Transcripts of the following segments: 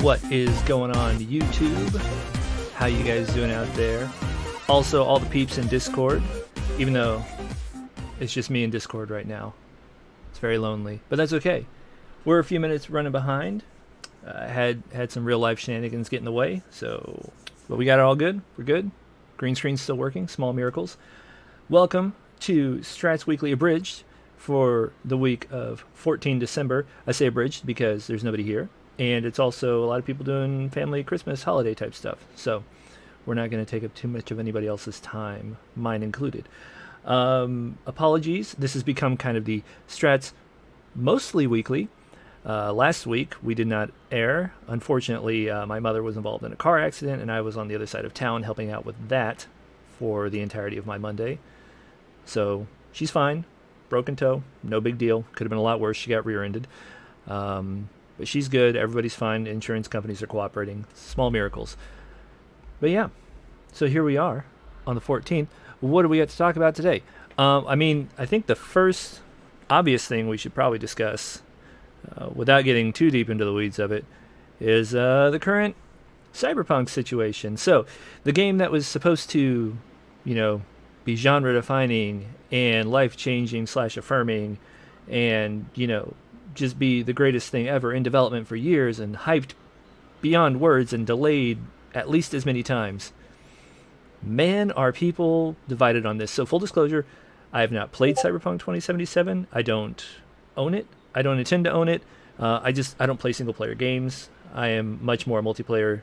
What is going on YouTube? How you guys doing out there? Also, all the peeps in Discord, even though it's just me in Discord right now. It's very lonely, but that's okay. We're a few minutes running behind. Had some real life shenanigans get in the way, but we got it all good. We're good. Green screen's still working. Small miracles. Welcome to Strats Weekly Abridged for the week of 14 December. I say abridged because there's nobody here. And it's also a lot of people doing family Christmas holiday type stuff. So we're not going to take up too much of anybody else's time, mine included. Apologies. This has become kind of the Strats mostly weekly. Last week we did not air. Unfortunately, my mother was involved in a car accident and I was on the other side of town helping out with that for the entirety of my Monday. So she's fine. Broken toe. No big deal. Could have been a lot worse. She got rear-ended. But she's good. Everybody's fine. Insurance companies are cooperating. Small miracles. But yeah, so here we are on the 14th. What do we have to talk about today? I think the first obvious thing we should probably discuss, without getting too deep into the weeds of it, is the current cyberpunk situation. So the game that was supposed to, be genre-defining and life-changing / affirming and, just be the greatest thing ever in development for years and hyped beyond words and delayed at least as many times. Man, are people divided on this. So full disclosure, I have not played Cyberpunk 2077. I don't own it. I don't intend to own it. I don't play single player games. I am much more a multiplayer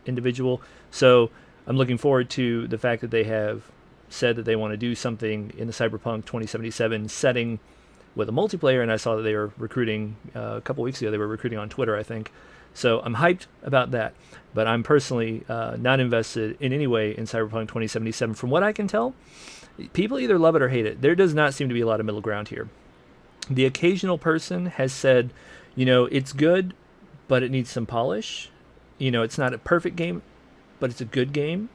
individual. So I'm looking forward to the fact that they have said that they want to do something in the Cyberpunk 2077 setting with a multiplayer, and I saw that they were recruiting a couple weeks ago. They were recruiting on Twitter, I think. So I'm hyped about that, but I'm personally not invested in any way in Cyberpunk 2077. From what I can tell, people either love it or hate it. There does not seem to be a lot of middle ground here. The occasional person has said, it's good, but it needs some polish. It's not a perfect game, but it's a good game.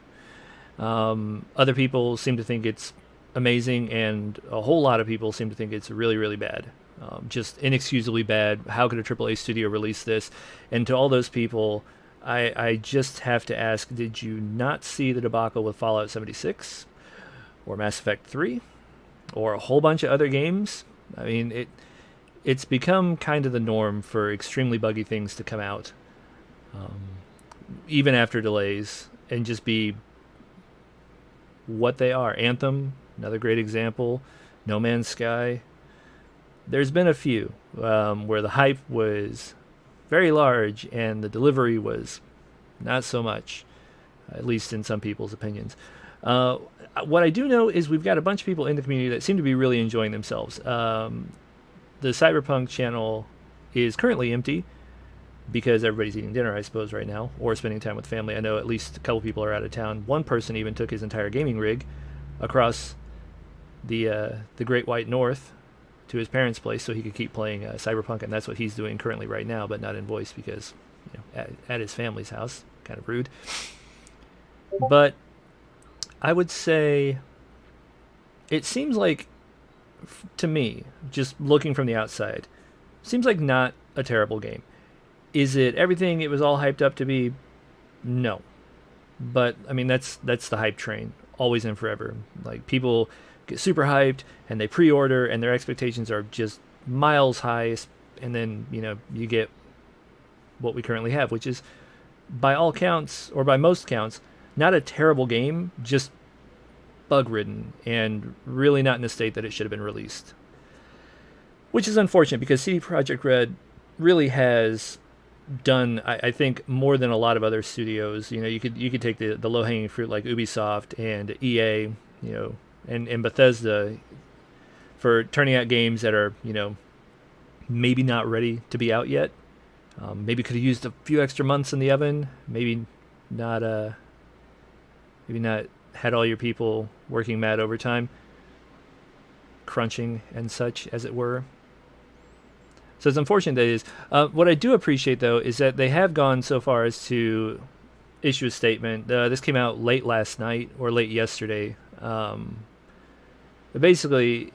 Other people seem to think it's amazing, and a whole lot of people seem to think it's really, really bad. Just inexcusably bad. How could a AAA studio release this? And to all those people, I just have to ask, did you not see the debacle with Fallout 76 or Mass Effect 3 or a whole bunch of other games? I mean, it's become kind of the norm for extremely buggy things to come out, even after delays, and just be what they are. Anthem, another great example. No Man's Sky. There's been a few where the hype was very large and the delivery was not so much, at least in some people's opinions. What I do know is we've got a bunch of people in the community that seem to be really enjoying themselves. The Cyberpunk channel is currently empty because everybody's eating dinner, I suppose, right now, or spending time with family. I know at least a couple people are out of town. One person even took his entire gaming rig across the Great White North to his parents' place so he could keep playing Cyberpunk, and that's what he's doing currently right now, but not in voice because at his family's house. Kind of rude. But I would say it seems like, to me, just looking from the outside, seems like not a terrible game. Is it everything it was all hyped up to be? No. But, that's the hype train, always and forever. Like, people get super hyped, and they pre-order, and their expectations are just miles high, and then, you get what we currently have, which is, by all counts, or by most counts, not a terrible game, just bug-ridden, and really not in the state that it should have been released. Which is unfortunate, because CD Projekt Red really has done, I think, more than a lot of other studios. You could take the low-hanging fruit like Ubisoft and EA, and Bethesda for turning out games that are, maybe not ready to be out yet. Maybe could have used a few extra months in the oven. Maybe not had all your people working mad overtime, crunching and such, as it were. So it's unfortunate that it is. What I do appreciate, though, is that they have gone so far as to issue a statement. This came out late last night or late yesterday. But basically,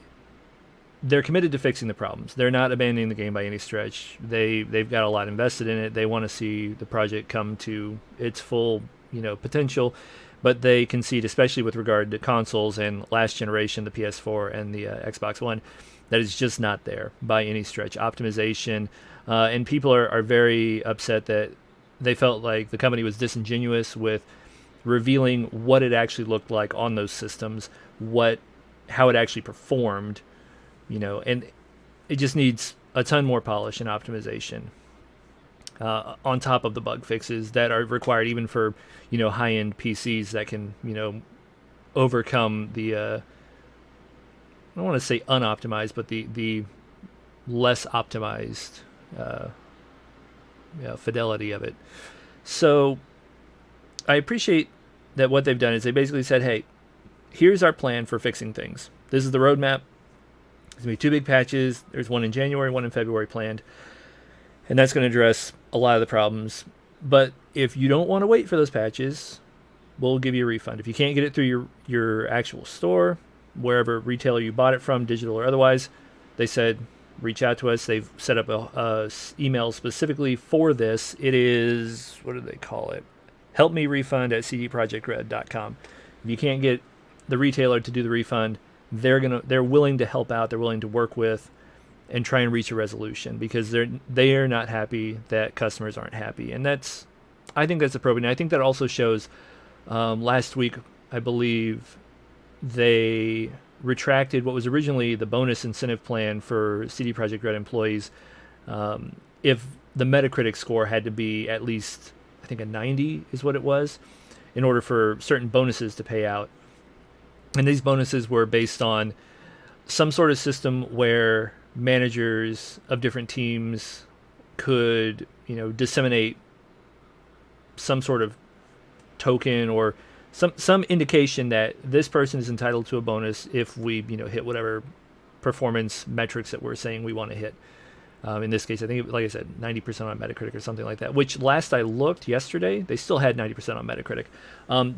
they're committed to fixing the problems. They're not abandoning the game by any stretch. They've got a lot invested in it. They want to see the project come to its full, potential, but they concede, especially with regard to consoles and last generation, the PS4 and the Xbox One, that is just not there by any stretch. Optimization, and people are very upset that they felt like the company was disingenuous with revealing what it actually looked like on those systems, how it actually performed, and it just needs a ton more polish and optimization on top of the bug fixes that are required even for, high-end PCs that can, overcome the, I don't want to say unoptimized, but the less optimized fidelity of it. So I appreciate that what they've done is they basically said, hey, here's our plan for fixing things. This is the roadmap. There's going to be 2 big patches. There's one in January, one in February planned. And that's going to address a lot of the problems. But if you don't want to wait for those patches, we'll give you a refund. If you can't get it through your actual store, wherever retailer you bought it from, digital or otherwise, they said, reach out to us. They've set up a email specifically for this. It is, what do they call it? helpmerefund@cdprojectred.com. If you can't get the retailer to do the refund, they're willing to help out. They're willing to work with and try and reach a resolution because they are not happy that customers aren't happy, and I think that's appropriate. And I think that also shows. Last week, I believe they retracted what was originally the bonus incentive plan for CD Projekt Red employees. If the Metacritic score had to be at least, I think, a 90 is what it was, in order for certain bonuses to pay out. And these bonuses were based on some sort of system where managers of different teams could, disseminate some sort of token or some indication that this person is entitled to a bonus if we, hit whatever performance metrics that we're saying we want to hit. In this case, I think, like I said, 90% on Metacritic or something like that, which last I looked yesterday, they still had 90% on Metacritic.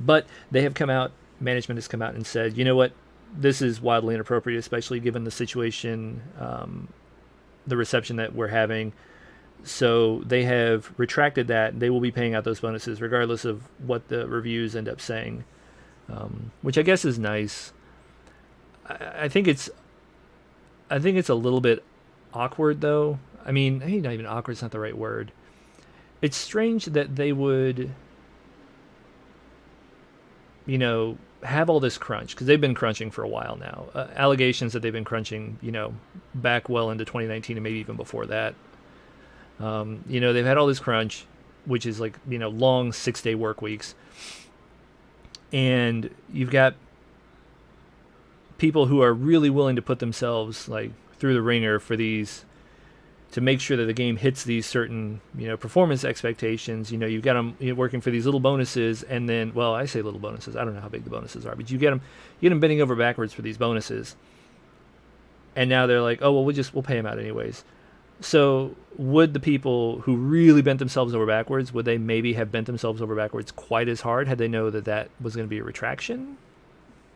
But they have come out, management has come out and said, you know what, this is wildly inappropriate, especially given the situation, the reception that we're having. So they have retracted that. They will be paying out those bonuses regardless of what the reviews end up saying, which I guess is nice. I think it's a little bit awkward, though. I mean, not even awkward. It's not the right word. It's strange that they would, have all this crunch, because they've been crunching for a while now. Allegations that they've been crunching, back well into 2019 and maybe even before that. They've had all this crunch, which is like, long 6-day work weeks. And you've got people who are really willing to put themselves like through the ringer for these, to make sure that the game hits these certain, performance expectations. You've got them working for these little bonuses, and then, well, I say little bonuses. I don't know how big the bonuses are, but you get them bending over backwards for these bonuses. And now they're like, oh, well, we'll pay them out anyways. So would the people who really bent themselves over backwards, would they maybe have bent themselves over backwards quite as hard had they know that was going to be a retraction?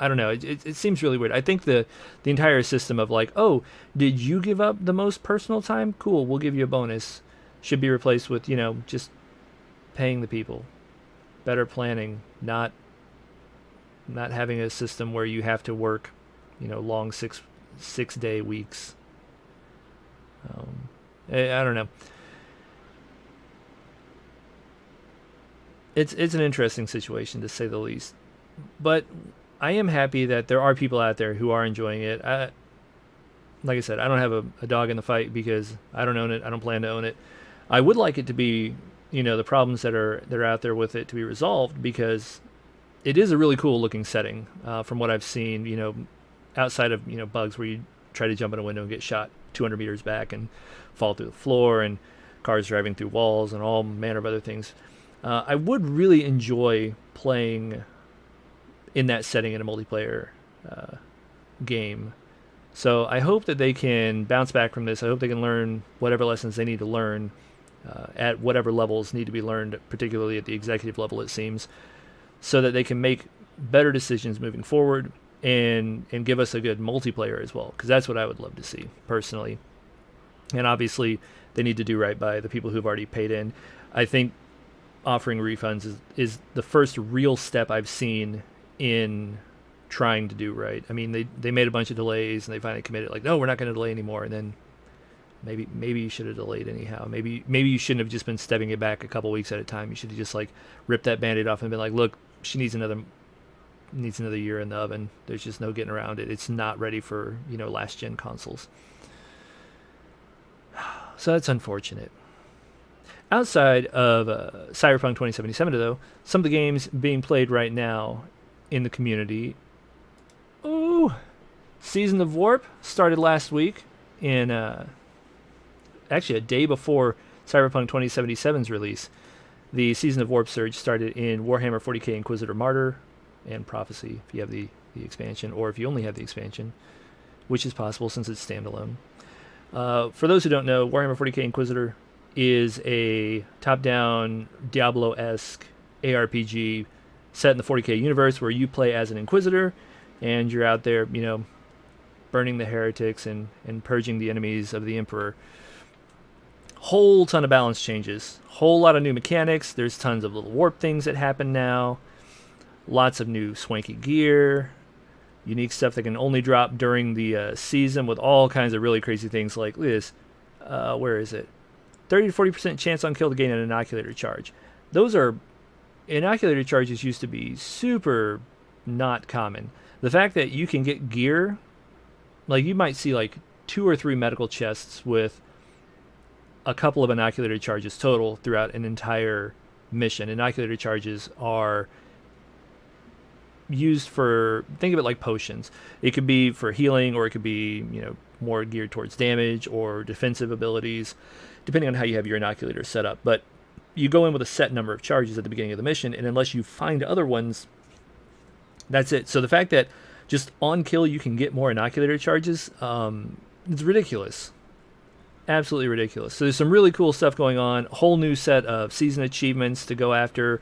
I don't know. It seems really weird. I think the entire system of like, oh, did you give up the most personal time? Cool, we'll give you a bonus, should be replaced with, just paying the people. Better planning, not having a system where you have to work, long 6-day weeks. I don't know. It's an interesting situation, to say the least. But I am happy that there are people out there who are enjoying it. Like I said, I don't have a dog in the fight because I don't own it. I don't plan to own it. I would like it to be, the problems that are out there with it to be resolved, because it is a really cool looking setting from what I've seen, outside of, bugs where you try to jump in a window and get shot 200 meters back and fall through the floor, and cars driving through walls and all manner of other things. I would really enjoy playing in that setting in a multiplayer game. So I hope that they can bounce back from this. I hope they can learn whatever lessons they need to learn at whatever levels need to be learned, particularly at the executive level, it seems, so that they can make better decisions moving forward. and give us a good multiplayer as well, because that's what I would love to see personally. And obviously, they need to do right by the people who've already paid in. I think offering refunds is the first real step I've seen in trying to do right. I mean, they made a bunch of delays and they finally committed, like, no, we're not going to delay anymore. And then maybe you should have delayed anyhow. Maybe you shouldn't have just been stepping it back a couple weeks at a time. You should have just like ripped that band-aid off and been like, look, she needs another year in the oven. There's just no getting around it. It's not ready for last gen consoles. So that's unfortunate. Outside of Cyberpunk 2077, though, some of the games being played right now in the community. Ooh, Season of Warp started last week in actually a day before Cyberpunk 2077's release. The Season of Warp Surge started in Warhammer 40k Inquisitor Martyr and Prophecy, if you have the expansion, or if you only have the expansion, which is possible since it's standalone. For those who don't know, Warhammer 40k Inquisitor is a top-down Diablo-esque ARPG set in the 40k universe where you play as an Inquisitor and you're out there, burning the heretics and purging the enemies of the Emperor. Whole ton of balance changes. Whole lot of new mechanics. There's tons of little warp things that happen now. Lots of new swanky gear. Unique stuff that can only drop during the season with all kinds of really crazy things like, look at this. Where is it? 30 to 40% chance on kill to gain an inoculator charge. Those are... Inoculator charges used to be super not common. The fact that you can get gear... Like, you might see, like, 2 or 3 medical chests with a couple of inoculator charges total throughout an entire mission. Inoculator charges are used for, think of it like potions. It could be for healing, or it could be, more geared towards damage or defensive abilities, depending on how you have your inoculator set up. But you go in with a set number of charges at the beginning of the mission, and unless you find other ones, that's it. So the fact that just on kill you can get more inoculator charges, it's ridiculous. Absolutely ridiculous. So there's some really cool stuff going on. Whole new set of season achievements to go after.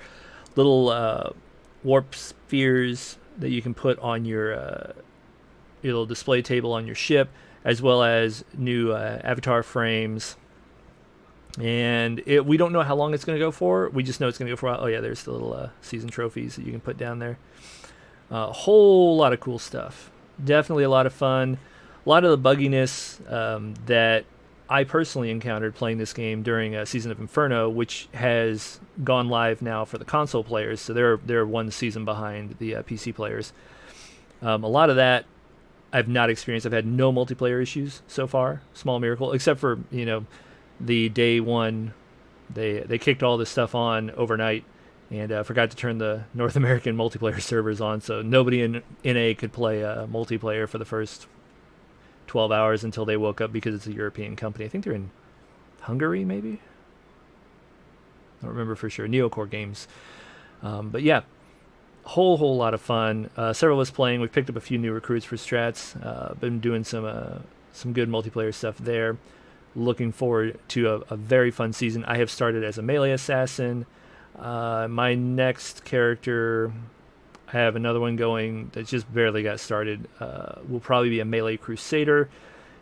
Little warp spheres that you can put on your little display table on your ship, as well as new avatar frames. And we don't know how long it's going to go for. We just know it's going to go for a while. Oh yeah, there's the little season trophies that you can put down there. A whole lot of cool stuff. Definitely a lot of fun. A lot of the bugginess that I personally encountered playing this game during a Season of Inferno, which has gone live now for the console players. So they're one season behind the PC players. A lot of that I've not experienced. I've had no multiplayer issues so far. Small miracle, except for the day one, they kicked all this stuff on overnight and forgot to turn the North American multiplayer servers on, so nobody in NA could play multiplayer for the first 12 hours until they woke up, because it's a European company. I think they're in Hungary, maybe? I don't remember for sure. Neocore Games. But yeah, whole lot of fun. Several of us playing. We've picked up a few new recruits for Strats. Been doing some good multiplayer stuff there. Looking forward to a very fun season. I have started as a melee assassin. My next character, I have another one going that just barely got started. Will probably be a melee crusader.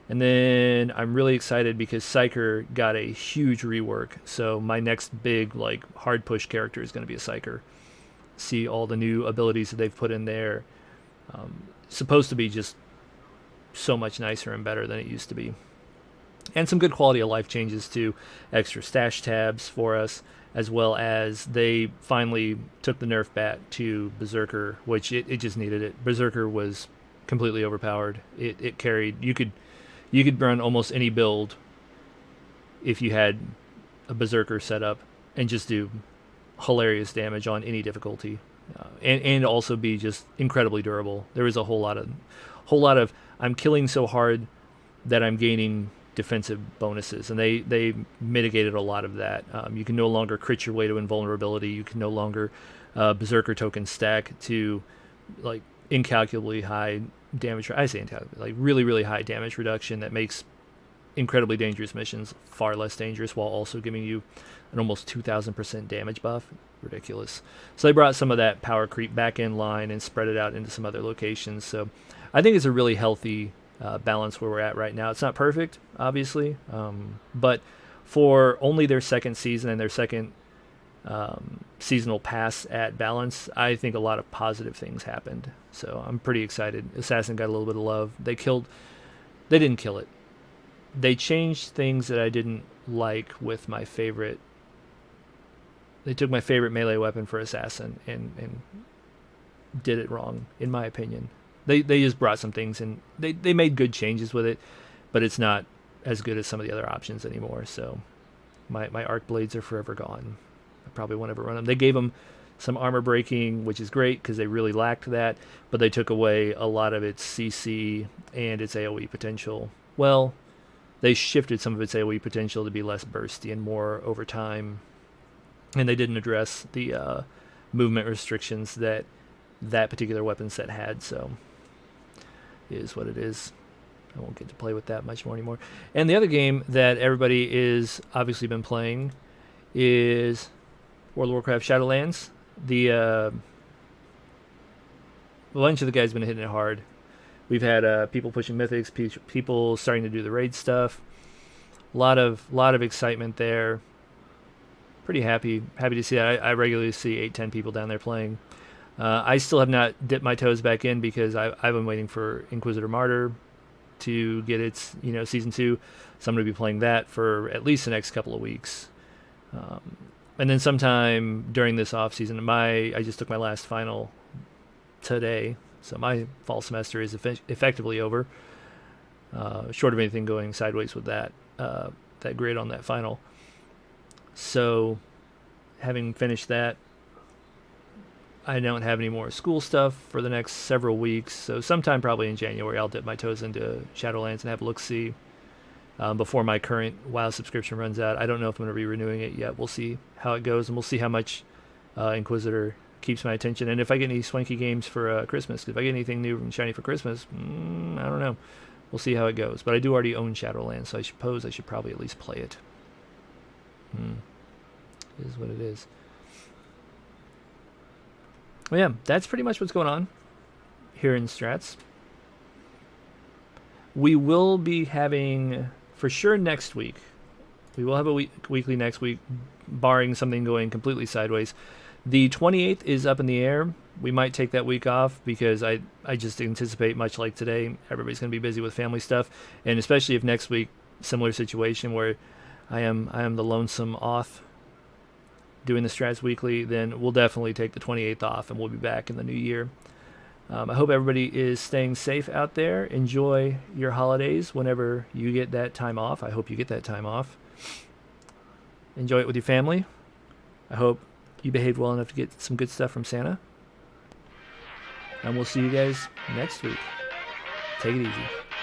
And then I'm really excited because Psyker got a huge rework. So my next big hard push character is going to be a Psyker. See all the new abilities that they've put in there. Supposed to be just so much nicer and better than it used to be. And some good quality of life changes too. Extra stash tabs for us, as well as they finally took the nerf bat to Berserker, which it just needed it. Berserker was completely overpowered. It carried. You could run almost any build if you had a Berserker set up and just do hilarious damage on any difficulty, and also be just incredibly durable. There was a whole lot of I'm killing so hard that I'm gaining defensive bonuses, and they mitigated a lot of that. You can no longer crit your way to invulnerability. You can no longer Berserker token stack to incalculably high damage. I say incalculably, really high damage reduction that makes incredibly dangerous missions far less dangerous while also giving you an almost 2,000% damage buff. Ridiculous. So they brought some of that power creep back in line and spread it out into some other locations. So I think it's a really healthy balance where we're at right now. It's not perfect, obviously, but for only their second season and their second seasonal pass at balance, I think a lot of positive things happened. So I'm pretty excited. Assassin got a little bit of love. They didn't kill it. They changed things that I didn't like with my favorite. They took my favorite melee weapon for Assassin and did it wrong, in my opinion. They just brought some things and they made good changes with it, but it's not as good as some of the other options anymore. So my arc blades are forever gone. I probably won't ever run them. They gave them some armor breaking, which is great because they really lacked that, but they took away a lot of its CC and its AoE potential. Well, they shifted some of its AoE potential to be less bursty and more over time, and they didn't address the movement restrictions that particular weapon set had. So it is what it is. I won't get to play with that much more anymore. And the other game that everybody is obviously been playing is World of Warcraft Shadowlands. A bunch of the guys have been hitting it hard. We've had people pushing mythics, people starting to do the raid stuff. A lot of excitement there. Pretty happy to see that. I regularly see 8-10 people down there playing. I still have not dipped my toes back in because I've been waiting for Inquisitor Martyr to get its season 2, so I'm going to be playing that for at least the next couple of weeks. And then sometime during this off season, I just took my last final today, so my fall semester is effectively over. Short of anything going sideways with that grid on that final. So, having finished that, I don't have any more school stuff for the next several weeks. So sometime probably in January, I'll dip my toes into Shadowlands and have a look-see before my current WoW subscription runs out. I don't know if I'm going to be renewing it yet. We'll see how it goes, and we'll see how much Inquisitor keeps my attention. And if I get any swanky games for Christmas, if I get anything new and shiny for Christmas, I don't know. We'll see how it goes. But I do already own Shadowlands, so I suppose I should probably at least play it. It is what it is. Well, yeah, that's pretty much what's going on here in Strats. We will be having, for sure next week, we will have a weekly next week, barring something going completely sideways. The 28th is up in the air. We might take that week off because I just anticipate, much like today, everybody's going to be busy with family stuff. And especially if next week, similar situation where I am the lonesome auth doing the Strats Weekly, then we'll definitely take the 28th off and we'll be back in the new year. I hope everybody is staying safe out there. Enjoy your holidays whenever you get that time off. I hope you get that time off. Enjoy it with your family. I hope you behaved well enough to get some good stuff from Santa. And we'll see you guys next week. Take it easy.